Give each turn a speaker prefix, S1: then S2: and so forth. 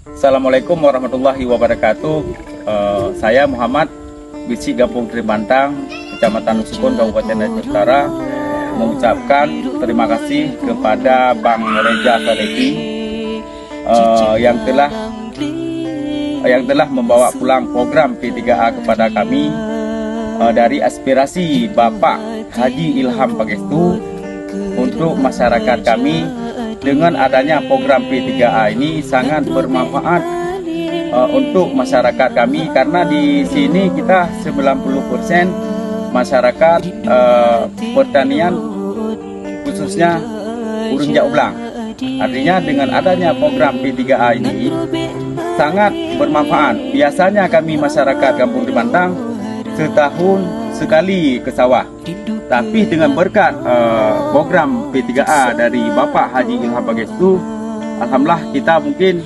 S1: Assalamualaikum warahmatullahi wabarakatuh. Saya Muhammad Bisi Gampung Tribantang, Kecamatan Nusukun, Kabupaten Aceh Utara, mengucapkan terima kasih kepada Bang Reja Salehi yang telah membawa pulang program P3A kepada kami dari aspirasi Bapak Haji Ilham Pangestu untuk masyarakat kami. Dengan adanya program P3A ini sangat bermanfaat untuk masyarakat kami, karena di sini kita 90% masyarakat pertanian, khususnya burung jaublang. Artinya dengan adanya program P3A ini sangat bermanfaat. Biasanya kami masyarakat Kampung Tribantang setahun sekali ke sawah. Tapi dengan berkat program P3A dari Bapak Haji Ilham Pangestu, alhamdulillah kita mungkin